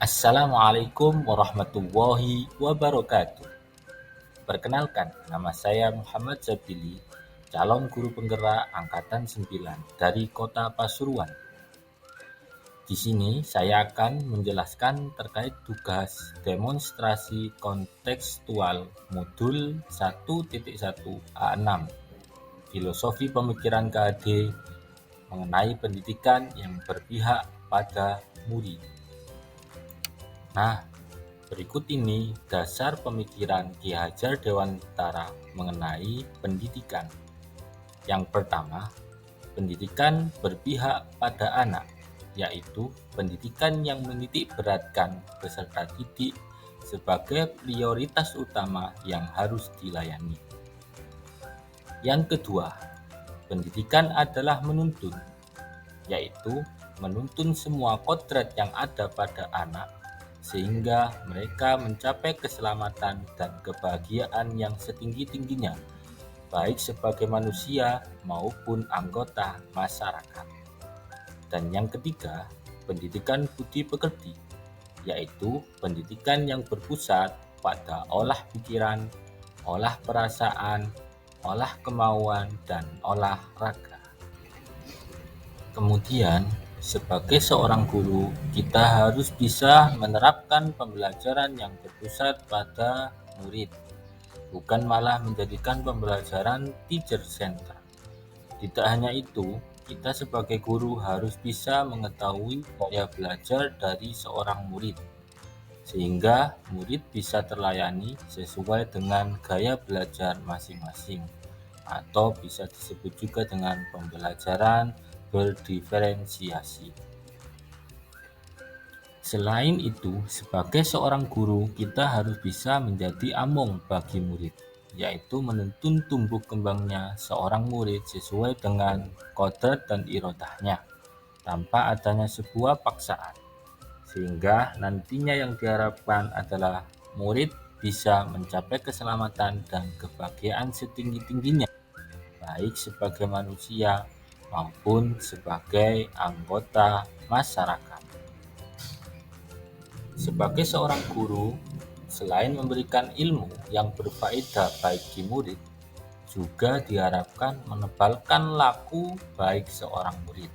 Assalamualaikum warahmatullahi wabarakatuh. Perkenalkan, nama saya Muhammad Zabili, calon guru penggerak angkatan 9 dari Kota Pasuruan. Di sini saya akan menjelaskan terkait tugas demonstrasi kontekstual modul 1.1 A6 Filosofi Pemikiran KAD mengenai pendidikan yang berpihak pada murid. Nah, berikut ini dasar pemikiran Ki Hajar Dewantara mengenai pendidikan. Yang pertama, pendidikan berpihak pada anak, yaitu pendidikan yang menitik beratkan peserta didik sebagai prioritas utama yang harus dilayani. Yang kedua, pendidikan adalah menuntun, yaitu menuntun semua kodrat yang ada pada anak sehingga mereka mencapai keselamatan dan kebahagiaan yang setinggi-tingginya, baik sebagai manusia maupun anggota masyarakat. Dan yang ketiga, pendidikan budi pekerti, yaitu pendidikan yang berpusat pada olah pikiran, olah perasaan, olah kemauan, dan olah raga. Kemudian, sebagai seorang guru, kita harus bisa menerapkan pembelajaran yang berpusat pada murid, bukan malah menjadikan pembelajaran teacher center. Tidak hanya itu, kita sebagai guru harus bisa mengetahui gaya belajar dari seorang murid, sehingga murid bisa terlayani sesuai dengan gaya belajar masing-masing, atau bisa disebut juga dengan pembelajaran berdiferensiasi. Selain itu, sebagai seorang guru, kita harus bisa menjadi among bagi murid, yaitu menuntun tumbuh kembangnya seorang murid sesuai dengan kodrat dan irodahnya, tanpa adanya sebuah paksaan. Sehingga nantinya yang diharapkan adalah murid bisa mencapai keselamatan dan kebahagiaan setinggi-tingginya, baik sebagai manusia maupun sebagai anggota masyarakat. Sebagai seorang guru, selain memberikan ilmu yang berfaedah bagi murid, juga diharapkan menebalkan laku baik seorang murid.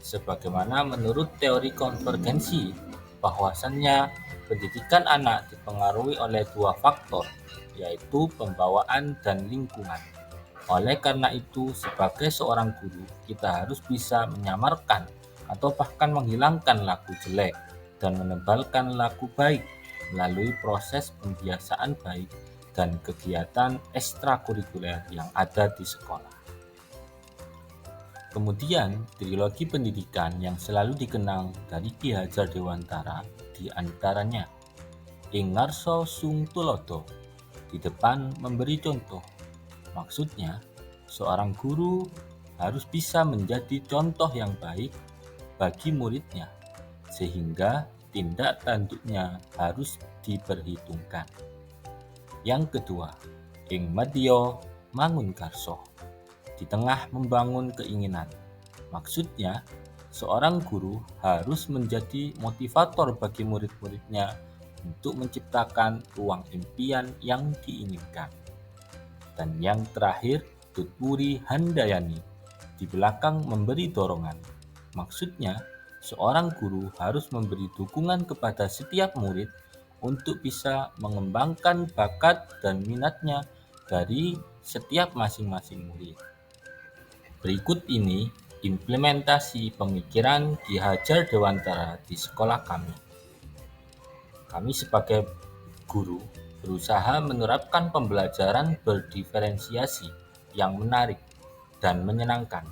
Sebagaimana menurut teori konvergensi, bahwasannya pendidikan anak dipengaruhi oleh dua faktor, yaitu pembawaan dan lingkungan. Oleh karena itu, sebagai seorang guru, kita harus bisa menyamarkan atau bahkan menghilangkan laku jelek dan menebalkan laku baik melalui proses pembiasaan baik dan kegiatan ekstrakurikuler yang ada di sekolah. Kemudian, trilogi pendidikan yang selalu dikenang dari Ki Hajar Dewantara di antaranya Ing ngarsa sung tulodo, di depan memberi contoh. Maksudnya, seorang guru harus bisa menjadi contoh yang baik bagi muridnya, sehingga tindak tanduknya harus diperhitungkan. Yang kedua, ing madya mangun karso, di tengah membangun keinginan. Maksudnya, seorang guru harus menjadi motivator bagi murid-muridnya untuk menciptakan ruang impian yang diinginkan. Dan yang terakhir, Tutpuri Handayani, di belakang memberi dorongan. Maksudnya, seorang guru harus memberi dukungan kepada setiap murid untuk bisa mengembangkan bakat dan minatnya dari setiap masing-masing murid. Berikut ini implementasi pemikiran Ki Hajar Dewantara di sekolah kami. Kami sebagai guru berusaha menerapkan pembelajaran berdiferensiasi yang menarik dan menyenangkan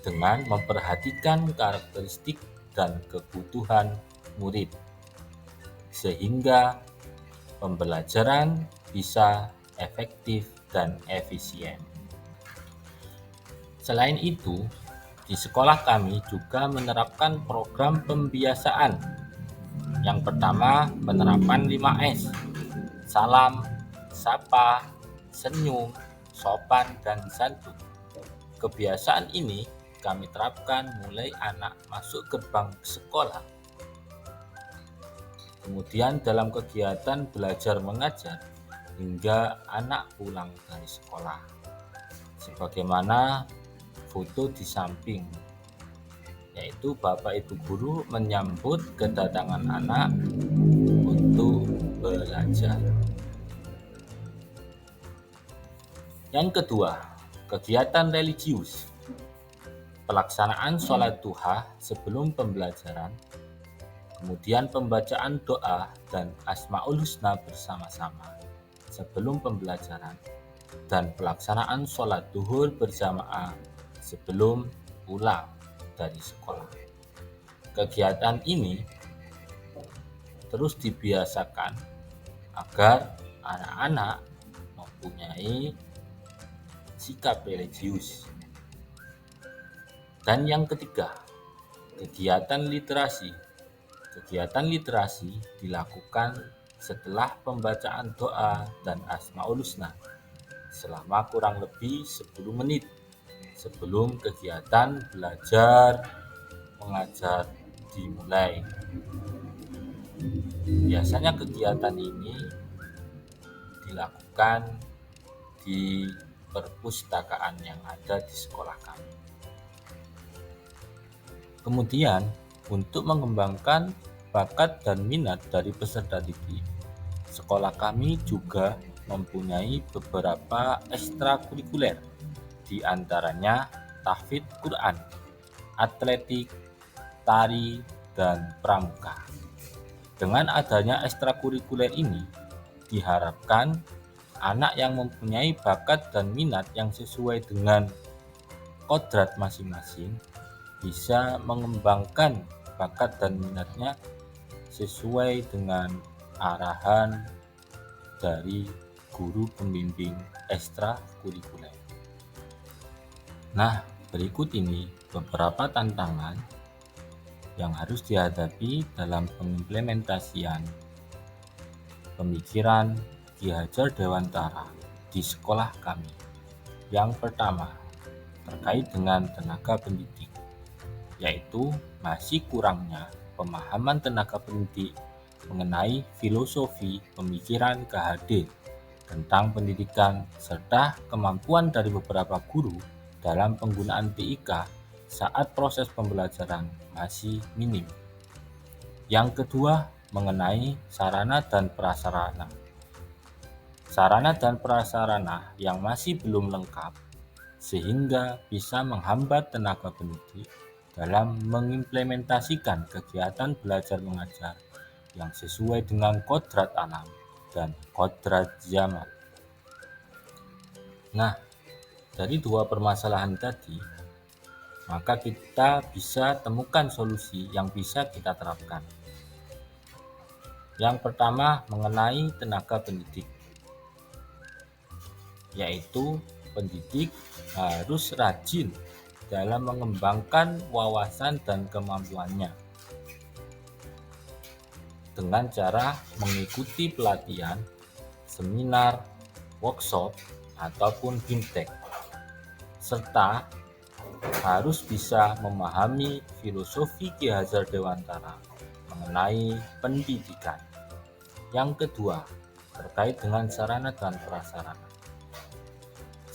dengan memperhatikan karakteristik dan kebutuhan murid, sehingga pembelajaran bisa efektif dan efisien. Selain itu, di sekolah kami juga menerapkan program pembiasaan. Yang pertama, penerapan 5S: salam, sapa, senyum, sopan, dan santun. Kebiasaan ini kami terapkan mulai anak masuk gerbang sekolah. kemudian dalam kegiatan belajar mengajar hingga anak pulang dari sekolah. Sebagaimana foto di samping, yaitu Bapak Ibu guru menyambut kedatangan anak untuk belajar. Yang kedua, kegiatan religius. Pelaksanaan sholat duha sebelum pembelajaran, kemudian pembacaan doa dan Asmaul Husna bersama-sama sebelum pembelajaran, dan pelaksanaan sholat duhur berjamaah sebelum pulang dari sekolah. Kegiatan ini terus dibiasakan agar anak-anak mempunyai sikap religius. Dan yang ketiga, kegiatan literasi. Kegiatan literasi dilakukan setelah pembacaan doa dan Asmaul Husna selama kurang lebih 10 menit sebelum kegiatan belajar mengajar dimulai. Biasanya kegiatan ini dilakukan di perpustakaan yang ada di sekolah kami. Kemudian, untuk mengembangkan bakat dan minat dari peserta didik, sekolah kami juga mempunyai beberapa ekstrakurikuler, di antaranya tahfidz Quran, atletik, tari, dan pramuka. Dengan adanya ekstrakurikuler ini, diharapkan anak yang mempunyai bakat dan minat yang sesuai dengan kodrat masing-masing bisa mengembangkan bakat dan minatnya sesuai dengan arahan dari guru pembimbing ekstrakurikuler. Nah, berikut ini beberapa tantangan yang harus dihadapi dalam pengimplementasian pemikiran Ki Hajar Dewantara di sekolah kami. Yang pertama, terkait dengan tenaga pendidik, yaitu masih kurangnya pemahaman tenaga pendidik mengenai filosofi pemikiran KHD tentang pendidikan serta kemampuan dari beberapa guru dalam penggunaan TIK saat proses pembelajaran masih minim. Yang kedua, mengenai sarana dan prasarana. Sarana dan prasarana yang masih belum lengkap sehingga bisa menghambat tenaga pendidik dalam mengimplementasikan kegiatan belajar mengajar yang sesuai dengan kodrat alam dan kodrat zaman. Nah, dari dua permasalahan tadi, maka kita bisa temukan solusi yang bisa kita terapkan. Yang pertama, mengenai tenaga pendidik, yaitu pendidik harus rajin dalam mengembangkan wawasan dan kemampuannya dengan cara mengikuti pelatihan, seminar, workshop, ataupun bimtek, serta harus bisa memahami filosofi Ki Hajar Dewantara mengenai pendidikan. Yang kedua, terkait dengan sarana dan prasarana.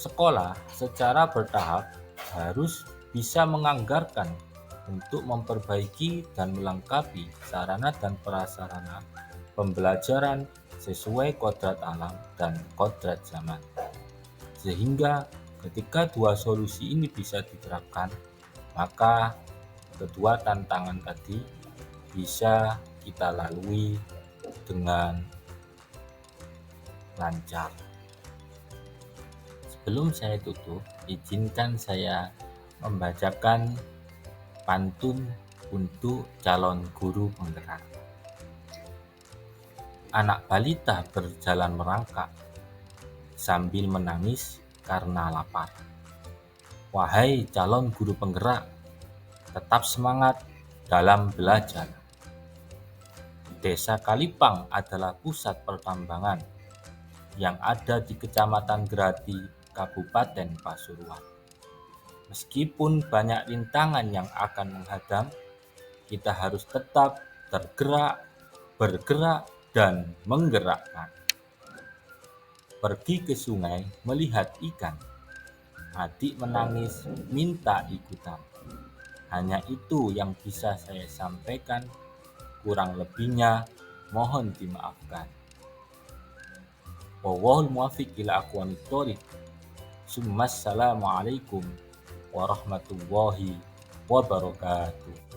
Sekolah secara bertahap harus bisa menganggarkan untuk memperbaiki dan melengkapi sarana dan prasarana pembelajaran sesuai kodrat alam dan kodrat zaman. Sehingga ketika dua solusi ini bisa diterapkan, maka kedua tantangan tadi bisa kita lalui dengan lancar. Sebelum saya tutup, izinkan saya membacakan pantun untuk calon guru penggerak. Anak balita berjalan merangkak sambil menangis karena lapar. Wahai calon guru penggerak, tetap semangat dalam belajar. Desa Kalipang adalah pusat pertambangan yang ada di Kecamatan Grati, Kabupaten Pasuruan. Meskipun banyak rintangan yang akan menghadang, kita harus tetap tergerak bergerak dan menggerakkan. Pergi ke sungai melihat ikan. Adik menangis minta ikutan. Hanya itu yang bisa saya sampaikan. Kurang lebihnya mohon dimaafkan. Wallahul muwaffiq ila aqwamit thoriq. Assalamualaikum warahmatullahi wabarakatuh.